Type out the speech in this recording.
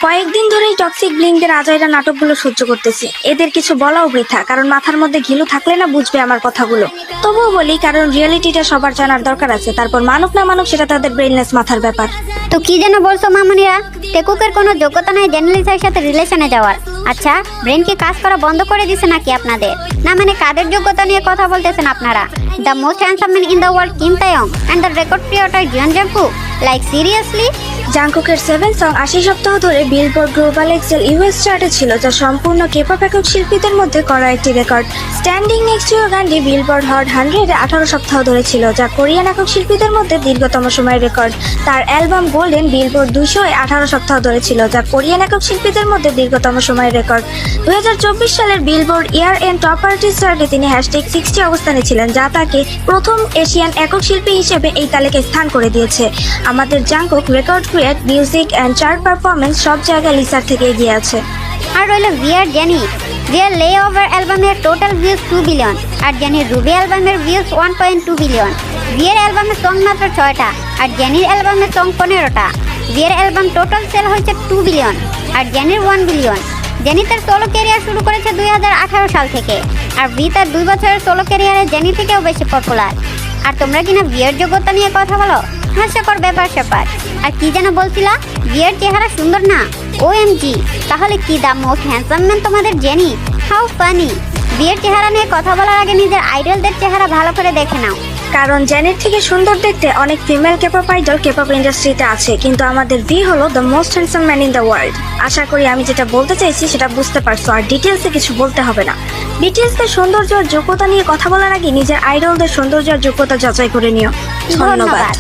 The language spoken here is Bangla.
কয়েকদিন ধরেই টক্সিক ব্লিংদের আজাইরা নাটকগুলো সহ্য করতেছি। এদের কিছু বলাও বৃথা, কারণ মাথার মধ্যে ঘিলু থাকলে না বুঝবে আমার কথাগুলো। তবুও বলি, কারণ রিয়েলিটিটা সবার জানার দরকার আছে। তারপর মানুক না মানুক সেটা তাদের ব্রেইনলেস মাথার ব্যাপার। তো কি যেন বলছো মামুনিরা? টেকুকের কোনো যোগ্যতা নাই জেনারেলিস্টের সাথে রিলেশনে যাওয়ার। আচ্ছা, ব্রেন কি কাজ করা বন্ধ করে দিছে নাকি আপনাদের? না মানে কাদের যোগ্যতা নিয়ে কথা বলতেছেন আপনারা? The most handsome man in the world Kim Taehyung and the record creator Jeon Jungkook, like seriously? জাংকুকের 7 সং 80 সপ্তাহ ধরে বিলবোর্ড গ্লোবাল এক্সেল ইউএস চার্টে ছিল, যা সম্পূর্ণ কেপপ একক শিল্পীদের মধ্যে করা একটি রেকর্ড। স্ট্যান্ডিং নেক্সট টু ইউ গানটি বিলবোর্ড হট 100-এ 18 সপ্তাহ ধরে ছিল, যা কোরিয়ান একক শিল্পীদের মধ্যে দীর্ঘতম সময়ের রেকর্ড। তার অ্যালবাম গোল্ডেন বিলবোর্ড 200-এ 18 সপ্তাহ ধরে ছিল, যা কোরিয়ান একক শিল্পীদের মধ্যে দীর্ঘতম সময়ের রেকর্ড। 2024 সালের Billboard year end top artist চার্টে তিনি #60 অবস্থানে ছিলেন, যা তাকে প্রথম এশিয়ান একক শিল্পী হিসেবে এই তালিকায় স্থান করে দিয়েছে। আমাদের Jungkook record create, music and chart performance সব জায়গায় লিসার থেকে এগিয়ে আছে। আর রইল ভিয়ার জেনি। ভিয়ার লে ওভার অ্যালবামের টোটাল ভিউজ 2 বিলিয়ন, আর জেনির রুবি অ্যালবামের ভিউজ 1.2 বিলিয়ন। ভিয়ার অ্যালবামের সং মাত্র 6টা, আর জেনির অ্যালবামের সং 15টা। ভিয়ার অ্যালবাম টোটাল সেল হয়েছে 2 বিলিয়ন, আর জেনির 1 বিলিয়ন। জেনি তার সোলো ক্যারিয়ার শুরু করেছে 2018 সাল থেকে, আর ভি তার 2 বছরের সোলো ক্যারিয়ারে জেনি থেকেও বেশি পপুলার। আর তোমরা কিনা বিয়ের যোগ্যতা নিয়ে কথা বলো? হাস্যকর ব্যাপার স্যাপার। আর কি যেন বলছিলা? বিয়ের চেহারা সুন্দর না? OMG, তাহলে কি দা মোস্ট হ্যান্ডসাম ম্যান তোমাদের জেনি? How funny. বিয়ের চেহারা নিয়ে কথা বলার আগে নিজের আইডলদের চেহারা ভালো করে দেখে নাও। কারণ জেনির থেকে সুন্দর দেখতে অনেক ফিমেল কেপপ আইডল কেপপ ইন্ডাস্ট্রিতে আছে, কিন্তু আমাদের ভি হলো the most handsome man in the world. আশা করি আমি যেটা বলতে চাইছি সেটা বুঝতে পারছো, আর ডিটেলসে কিছু বলতে হবে না। বিটিএসদের সৌন্দর্য আর যোগ্যতা নিয়ে কথা বলার আগে নিজের আইডলদের সৌন্দর্য আর যোগ্যতা যাচাই করে নিও। ধন্যবাদ।